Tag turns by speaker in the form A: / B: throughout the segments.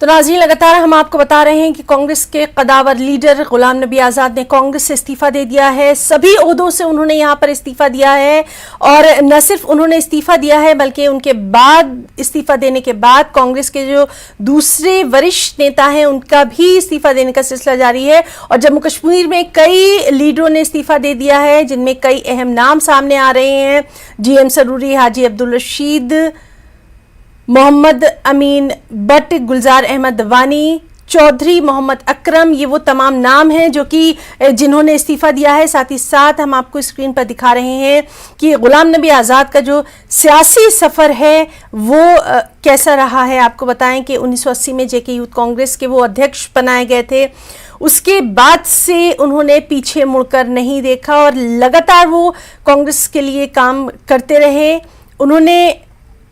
A: तो नाज़रीन, लगातार हम आपको बता रहे हैं कि कांग्रेस के कदावर लीडर गुलाम नबी आज़ाद ने कांग्रेस से इस्तीफा दे दिया है। सभी ओहदों से उन्होंने यहां पर इस्तीफा दिया है और न सिर्फ उन्होंने इस्तीफा दिया है बल्कि उनके बाद इस्तीफा देने के बाद कांग्रेस के जो दूसरे वरिष्ठ नेता हैं उनका भी इस्तीफा देने का सिलसिला जारी है। और जम्मू कश्मीर में कई लीडरों ने इस्तीफा दे दिया है, जिनमें कई अहम नाम सामने आ रहे हैं। GM सरूरी, हाजी अब्दुल रशीद, मोहम्मद अमीन बट, गुलजार अहमद वानी, चौधरी मोहम्मद अकरम, ये वो तमाम नाम हैं जो कि जिन्होंने इस्तीफा दिया है। साथ ही साथ हम आपको स्क्रीन पर दिखा रहे हैं कि गुलाम नबी आज़ाद का जो सियासी सफ़र है वो कैसा रहा है। आपको बताएं कि 1980 में JK यूथ कांग्रेस के वो अध्यक्ष बनाए गए थे। उसके बाद से उन्होंने पीछे मुड़कर नहीं देखा और लगातार वो कांग्रेस के लिए काम करते रहे। उन्होंने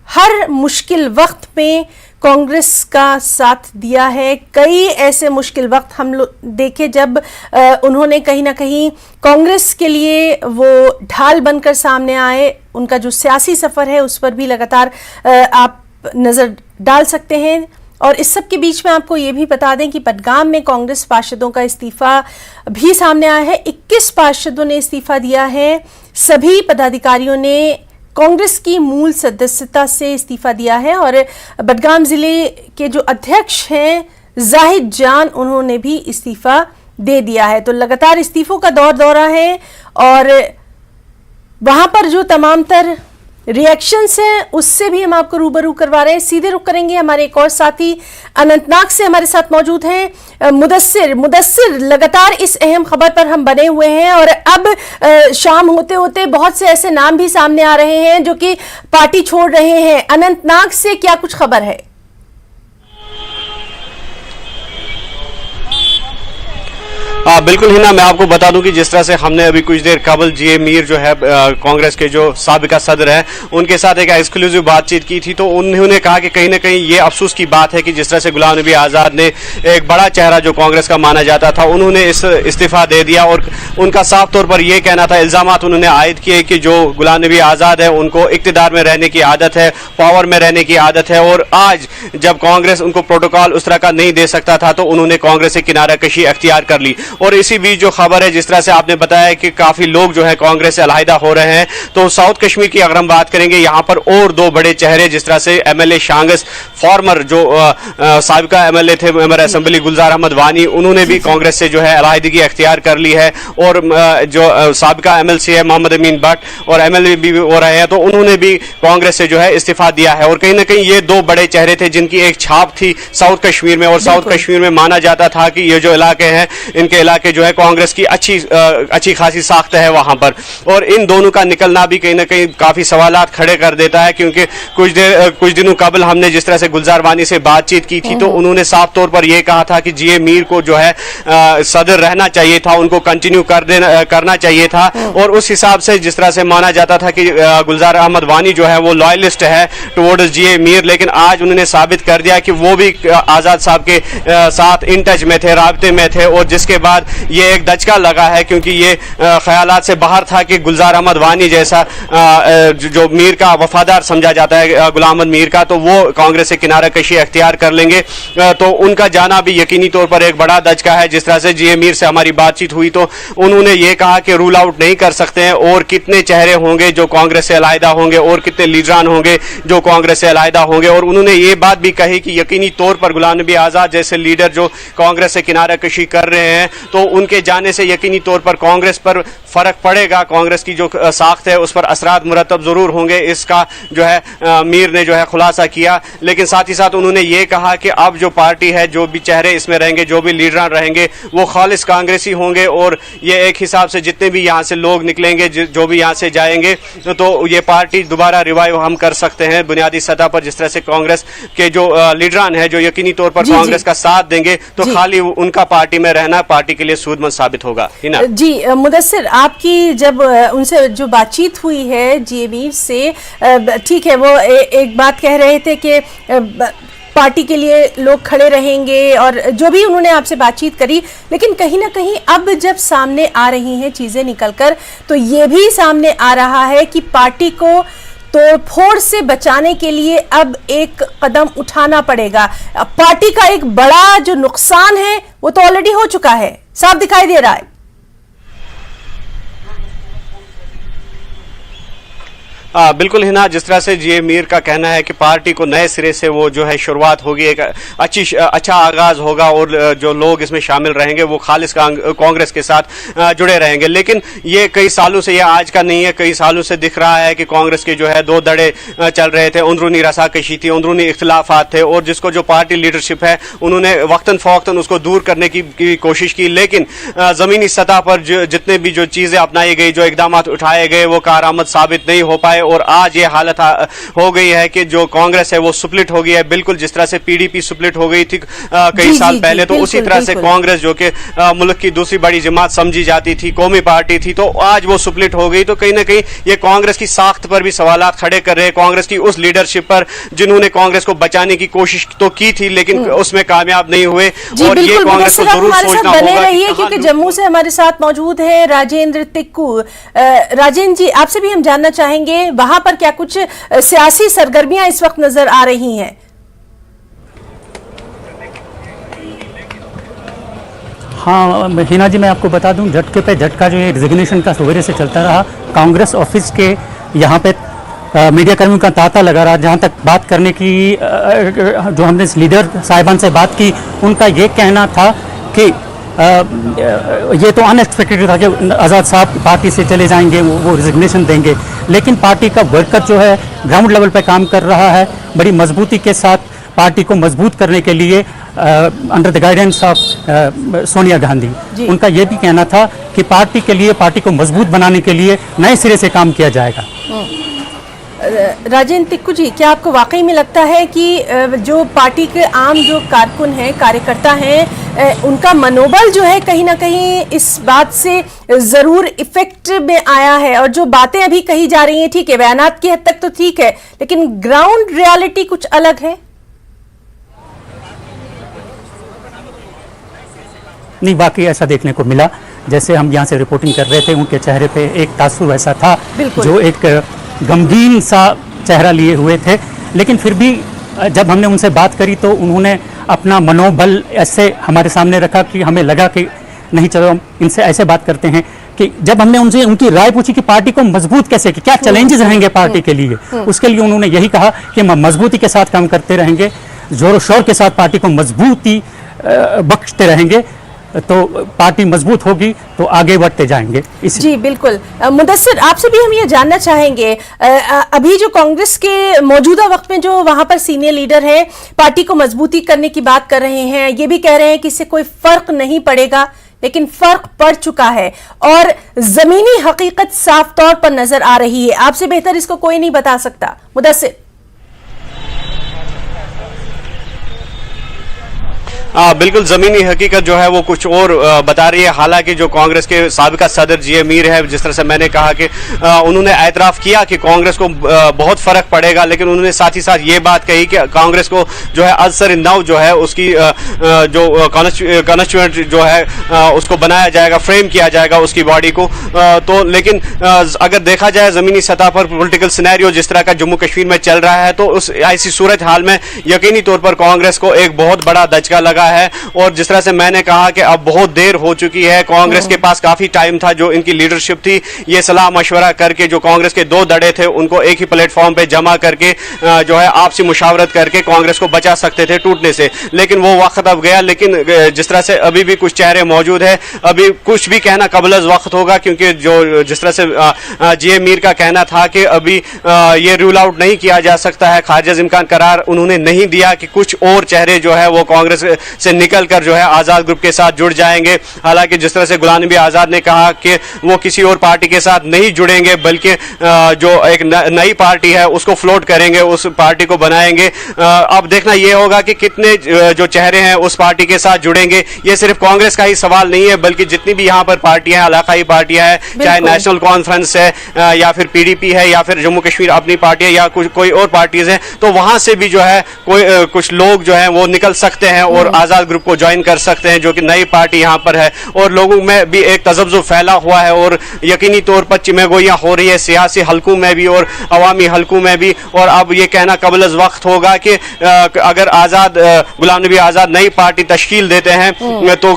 A: हर मुश्किल वक्त में कांग्रेस का साथ दिया है। कई ऐसे मुश्किल वक्त हम लोग देखे जब उन्होंने कहीं ना कहीं कांग्रेस के लिए वो ढाल बनकर सामने आए। उनका जो सियासी सफ़र है उस पर भी लगातार आप नज़र डाल सकते हैं। और इस सब के बीच में आपको ये भी बता दें कि बडगाम में कांग्रेस पार्षदों का इस्तीफा भी सामने आया है। 21 पार्षदों ने इस्तीफा दिया है। सभी पदाधिकारियों ने कांग्रेस की मूल सदस्यता से इस्तीफा दिया है। और बडगाम जिले के जो अध्यक्ष हैं जाहिद जान, उन्होंने भी इस्तीफा दे दिया है। तो लगातार इस्तीफों का दौरा है और वहां पर जो तमाम तर रिएक्शंस हैं उससे भी हम आपको रूबरू करवा रहे हैं। सीधे रुक करेंगे, हमारे एक और साथी अनंतनाग से हमारे साथ मौजूद हैं मुदस्सिर। लगातार इस अहम खबर पर हम बने हुए हैं और अब शाम होते होते बहुत से ऐसे नाम भी सामने आ रहे हैं जो कि पार्टी छोड़ रहे हैं। अनंतनाग से क्या कुछ खबर है?
B: बिल्कुल हिना, मैं आपको बता दूं कि जिस तरह से हमने अभी कुछ देर कबल GA मीर जो है कांग्रेस के जो साबिका सदर हैं उनके साथ एक एक्सक्लूसिव बातचीत की थी, तो उन्होंने कहा कि कहीं ना कहीं ये अफसोस की बात है कि जिस तरह से गुलाम नबी आज़ाद ने एक बड़ा चेहरा जो कांग्रेस का माना जाता था उन्होंने इस्तीफा दे दिया। और उनका साफ तौर पर यह कहना था, इल्जामात उन्होंने आयद किए कि जो गुलाम नबी आज़ाद है उनको इक्तिदार में रहने की आदत है, पावर में रहने की आदत है, और आज जब कांग्रेस उनको प्रोटोकॉल उस तरह का नहीं दे सकता था तो उन्होंने कांग्रेस से किनारा कशी अख्तियार कर ली। और इसी बीच जो खबर है, जिस तरह से आपने बताया कि काफी लोग जो है कांग्रेस से अलहदा हो रहे हैं, तो साउथ कश्मीर की अगर हम बात करेंगे यहां पर और दो बड़े चेहरे, जिस तरह से MLA शांगस, फॉर्मर जो साबिका MLA थे मेंबर असेंबली गुलजार अहमद वानी, उन्होंने भी कांग्रेस से जो है अलहदगी अख्तियार कर ली है। और जो साबिका MLC है मोहम्मद अमीन बट और MLA भी हो रहे हैं, तो उन्होंने भी कांग्रेस से जो है इस्तीफा दिया है। और कहीं ना कहीं ये दो बड़े चेहरे थे जिनकी एक छाप थी साउथ कश्मीर में, और साउथ कश्मीर में माना जाता था कि ये जो इलाके हैं इनके इलाके जो है कांग्रेस की अच्छी खासी साख्त है वहां पर। और इन दोनों का निकलना भी कहीं ना कहीं काफी सवालात खड़े कर देता है, क्योंकि कुछ दिनों कबल हमने जिस तरह से गुलजार वानी से बातचीत की थी तो उन्होंने साफ तौर पर यह कहा था कि GA मीर को जो है सदर रहना चाहिए था, उनको कंटिन्यू करना चाहिए था। और उस हिसाब से जिस तरह से माना जाता था कि गुलजार अहमद वानी जो है वो लॉयलिस्ट है टुवर्ड्स GA मीर, लेकिन आज उन्होंने साबित कर दिया कि वो भी आजाद साहब के साथ इन टच में थे, राब्ते में थे। और जिसके बाद ये एक दचका लगा है, क्योंकि ये ख्यालात से बाहर था कि गुलजार अहमद वानी जैसा जो मीर का वफादार समझा जाता है गुलाम अहमद मीर का, तो वो कांग्रेस से किनारा कशी अख्तियार कर लेंगे। तो उनका जाना भी यकीनी तौर पर एक बड़ा दचका है। जिस तरह से GA मीर से हमारी बातचीत हुई तो उन्होंने ये कहा कि रूल आउट नहीं कर सकते हैं, और कितने चेहरे होंगे जो कांग्रेस से अलहदा होंगे और कितने लीडरान होंगे जो कांग्रेस से अलहदा होंगे। और उन्होंने ये बात भी कही कि यकीनी तौर पर गुलाम नबी आज़ाद जैसे लीडर जो कांग्रेस से किनारा कशी कर रहे हैं, तो उनके जाने से यकीनी तौर पर कांग्रेस पर फर्क पड़ेगा, कांग्रेस की जो साख्त है उस पर असरात मुरतब जरूर होंगे। इसका जो है मीर ने जो है खुलासा किया। लेकिन साथ ही साथ उन्होंने ये कहा कि अब जो पार्टी है, जो भी चेहरे इसमें रहेंगे, जो भी लीडरान रहेंगे, वो खालिस कांग्रेसी होंगे। और ये एक हिसाब से जितने भी यहाँ से लोग निकलेंगे, जो भी यहाँ से जाएंगे, तो ये पार्टी दोबारा रिवाइव हम कर सकते हैं बुनियादी सतह पर। जिस तरह से कांग्रेस के जो लीडरान है जो यकीनी तौर पर कांग्रेस का साथ देंगे, तो खाली उनका पार्टी में रहना पार्टी के लिए सूदमंद साबित होगा।
A: जी मुदस्सिर, आपकी जब उनसे जो बातचीत हुई है GA मीर से, ठीक है, वो एक बात कह रहे थे कि पार्टी के लिए लोग खड़े रहेंगे और जो भी उन्होंने आपसे बातचीत करी, लेकिन कहीं ना कहीं अब जब सामने आ रही हैं चीजें निकलकर, तो ये भी सामने आ रहा है कि पार्टी को तोड़फोड़ से बचाने के लिए अब एक कदम उठाना पड़ेगा। पार्टी का एक बड़ा जो नुकसान है वो तो ऑलरेडी हो चुका है, साफ दिखाई दे रहा है।
B: बिल्कुल हिना, जिस तरह से जीए मीर का कहना है कि पार्टी को नए सिरे से वो जो है शुरुआत होगी, एक अच्छा आगाज होगा और जो लोग इसमें शामिल रहेंगे वो खालिस कांग्रेस के साथ जुड़े रहेंगे। लेकिन ये कई सालों से, ये आज का नहीं है, कई सालों से दिख रहा है कि कांग्रेस के जो है दो धड़े चल रहे थे, अंदरूनी रसाकशी थी, अंदरूनी इख्तिलाफात थे और जिसको जो पार्टी लीडरशिप है उन्होंने वक्तन फवक्तन उसको दूर करने की कोशिश की। लेकिन जमीनी सतह पर जितने भी जो चीजें अपनाई गई, जो इकदाम उठाए गए, वो कारआमद साबित नहीं हो पाए और आज ये हालत हो गई है कि जो कांग्रेस है वो स्प्लिट हो गई है, बिल्कुल जिस तरह से पीडीपी स्प्लिट हो गई थी कई साल पहले। तो उसी तरह से कांग्रेस जो कि मुल्क की दूसरी बड़ी जमात समझी जाती थी, कौमी पार्टी थी, तो आज वो स्प्लिट हो गई। तो कहीं ना कहीं ये कांग्रेस की साख्त पर भी सवालात खड़े कर रहे हैं, कांग्रेस की उस लीडरशिप पर जिन्होंने कांग्रेस को बचाने की कोशिश तो की थी लेकिन उसमें कामयाब नहीं हुए। और ये कांग्रेस को जरूर सोचना होगा।
A: क्योंकि जम्मू से हमारे साथ मौजूद है राजेंद्र तिक्कू। राजेंद्र जी, आपसे भी हम जानना चाहेंगे वहां पर क्या कुछ सियासी सरगर्मियां इस वक्त नजर आ रही हैं?
C: हाँ हिना जी, मैं आपको बता दूं, झटके पे झटका जो ये रिजिग्नेशन का सवेरे से चलता रहा। कांग्रेस ऑफिस के यहाँ पे मीडिया कर्मियों का तांता लगा रहा। जहाँ तक बात करने की जो हमने लीडर साहिबान से बात की, उनका ये कहना था कि ये तो अनएक्सपेक्टेड था कि आज़ाद साहब पार्टी से चले जाएंगे, वो रिजिग्नेशन देंगे। लेकिन पार्टी का वर्कर जो है ग्राउंड लेवल पे काम कर रहा है, बड़ी मजबूती के साथ पार्टी को मजबूत करने के लिए under the guidance of Sonia Gandhi. उनका ये भी कहना था कि पार्टी के लिए, पार्टी को मजबूत बनाने के लिए नए सिरे से काम किया जाएगा।
A: राजेंद्र तिक्कू जी, क्या आपको वाकई में लगता है कि जो पार्टी के आम जो कारकुन हैं, कार्यकर्ता हैं, उनका मनोबल जो है कहीं ना कहीं इस बात से जरूर इफेक्ट में आया है? और जो बातें अभी कही जा रही हैं, ठीक है, बयानात की हद तक तो ठीक है, लेकिन ग्राउंड रियलिटी कुछ अलग है।
C: नहीं, वाकई ऐसा देखने को मिला। जैसे हम यहाँ से रिपोर्टिंग कर रहे थे, उनके चेहरे पे एक तासुर ऐसा था जो एक गमगीन सा चेहरा लिए हुए थे। लेकिन फिर भी जब हमने उनसे बात करी तो उन्होंने अपना मनोबल ऐसे हमारे सामने रखा कि हमें लगा कि नहीं, चलो हम इनसे ऐसे बात करते हैं कि जब हमने उनसे उनकी राय पूछी कि पार्टी को मजबूत कैसे, कि क्या चैलेंजेस रहेंगे पार्टी के लिए, उसके लिए उन्होंने यही कहा कि हम मजबूती के साथ काम करते रहेंगे, जोर शोर के साथ पार्टी को मजबूती बख्शते रहेंगे, तो पार्टी मजबूत होगी तो आगे बढ़ते जाएंगे।
A: जी बिल्कुल। मुदस्सिर, आपसे भी हम ये जानना चाहेंगे, अभी जो कांग्रेस के मौजूदा वक्त में जो वहां पर सीनियर लीडर हैं, पार्टी को मजबूती करने की बात कर रहे हैं, ये भी कह रहे हैं कि इससे कोई फर्क नहीं पड़ेगा, लेकिन फर्क पड़ चुका है और जमीनी हकीकत साफ तौर पर नजर आ रही है। आपसे बेहतर इसको कोई नहीं बता सकता। मुदस्सिर।
B: बिल्कुल, जमीनी हकीकत जो है वो कुछ और बता रही है। हालांकि जो कांग्रेस के साबिका सदर जीए मीर है, जिस तरह से मैंने कहा कि उन्होंने एतराफ़ किया कि कांग्रेस को बहुत फर्क पड़ेगा, लेकिन उन्होंने साथ ही साथ ये बात कही कि कांग्रेस को जो है अजसर नौ जो है उसकी जो कॉन्स्टिट्यूएंट जो है उसको बनाया जाएगा, फ्रेम किया जाएगा उसकी बॉडी को। तो लेकिन अगर देखा जाए ज़मीनी सतह पर पॉलिटिकल सिनेरियो जिस तरह का जम्मू कश्मीर में चल रहा है, तो उस ऐसी सूरत हाल में यकीनी तौर पर कांग्रेस को एक बहुत बड़ा दचका लगा है। और जिस तरह से मैंने कहा कि अब बहुत देर हो चुकी है, कांग्रेस के पास काफी टाइम था, जो इनकी लीडरशिप थी ये सलाह मशवरा करके जो कांग्रेस के दो धड़े थे उनको एक ही प्लेटफॉर्म पे जमा करके जो है आपसी मुशावरत करके कांग्रेस को बचा सकते थे टूटने से, लेकिन वो वक्त अब गया। लेकिन जिस तरह से अभी भी कुछ चेहरे मौजूद है, अभी कुछ भी कहना कबल वक्त होगा, क्योंकि जो जिस तरह से जीए मीर का कहना था कि अभी ये रूल आउट नहीं किया जा सकता है, खारिज इम्कान करार उन्होंने नहीं दिया कि कुछ और चेहरे जो है वो कांग्रेस से निकलकर जो है आजाद ग्रुप के साथ जुड़ जाएंगे। हालांकि जिस तरह से गुलाम नबी आजाद ने कहा कि वो किसी और पार्टी के साथ नहीं जुड़ेंगे, बल्कि जो एक नई पार्टी है उसको फ्लोट करेंगे, उस पार्टी को बनाएंगे। अब देखना यह होगा कि कितने जो चेहरे हैं उस पार्टी के साथ जुड़ेंगे। ये सिर्फ कांग्रेस का ही सवाल नहीं है, बल्कि जितनी भी यहाँ पर पार्टियां हैं, इलाकाई पार्टियां हैं, चाहे नेशनल कॉन्फ्रेंस है या फिर पीडीपी है या फिर जम्मू कश्मीर अपनी पार्टी है या कोई और पार्टीज हैं, तो वहां से भी जो है कुछ लोग जो है वो निकल सकते हैं और आज़ाद ग्रुप को ज्वाइन कर सकते हैं, जो कि नई पार्टी यहाँ पर है। और लोगों में भी एक तजब्जुब फैला हुआ है और यकीनी तौर पर चिमेगोइयाँ हो रही है सियासी हलकों में भी और अवामी हलकों में भी। और अब ये कहना कबल वक्त होगा कि अगर गुलाम नबी आज़ाद नई पार्टी तश्कील देते हैं तो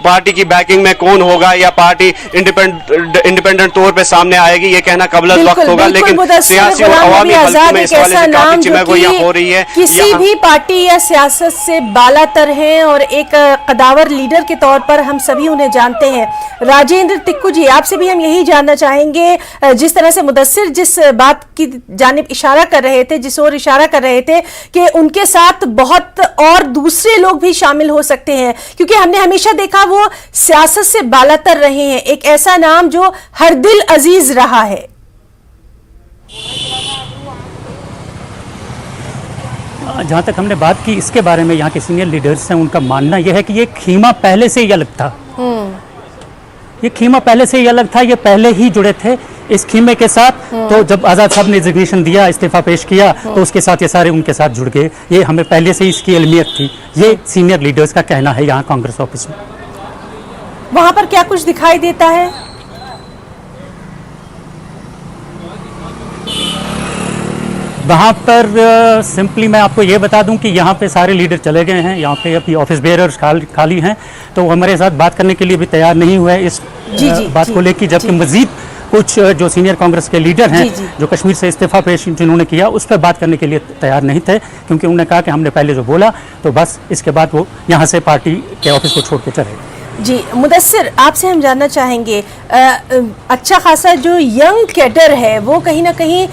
B: पार्टी की बैकिंग में कौन होगा या पार्टी इंडिपेंडेंट तौर पे सामने आएगी, ये कहना कबल वक्त होगा। लेकिन सियासी और अवामी हलकों में इस हवाले से काफी चिमेगोइयाँ हो रही है।
A: किसी भी पार्टी या सियासत से बालातर हैं और एक कदावर लीडर के तौर पर हम सभी उन्हें जानते हैं। राजेंद्र तिक्कू जी, आपसे भी हम यही जानना चाहेंगे, जिस तरह से मुदस्सिर जिस बात की जानिब इशारा कर रहे थे, जिस ओर इशारा कर रहे थे कि उनके साथ बहुत और दूसरे लोग भी शामिल हो सकते हैं, क्योंकि हमने हमेशा देखा वो सियासत से बालातर रहे हैं, एक ऐसा नाम जो हर दिल अजीज रहा है।
C: जहाँ तक हमने बात की इसके बारे में, यहाँ के सीनियर लीडर्स हैं, उनका मानना यह है कि ये खीमा पहले से ही अलग था। ये खीमा पहले से ही अलग था, ये पहले ही जुड़े थे इस खीमे के साथ। तो जब आज़ाद साहब ने रिजिग्नेशन दिया, इस्तीफा पेश किया, तो उसके साथ ये सारे उनके साथ जुड़ गए। ये हमें पहले से ही इसकी इल्मियत थी, ये सीनियर लीडर्स का कहना है यहाँ कांग्रेस ऑफिस में।
A: वहां पर क्या कुछ दिखाई देता है?
C: वहाँ पर सिंपली मैं आपको ये बता दूं कि यहाँ पे सारे लीडर चले गए हैं, यहाँ पे अभी ऑफिस बेयरर्स खाली हैं, तो वो हमारे साथ बात करने के लिए भी तैयार नहीं हुए इस बात को लेकर। जबकि मजीद कुछ जो सीनियर कांग्रेस के लीडर हैं जो कश्मीर से इस्तीफा पेश जिन्होंने किया, उस पर बात करने के लिए तैयार नहीं थे, क्योंकि उन्होंने कहा कि हमने पहले जो बोला तो बस इसके बाद वो यहाँ से पार्टी के ऑफिस को छोड़ के चले गए।
A: जी मुदस्सिर, आपसे हम जानना चाहेंगे, अच्छा खासा जो यंग कैडर है वो कहीं ना कहीं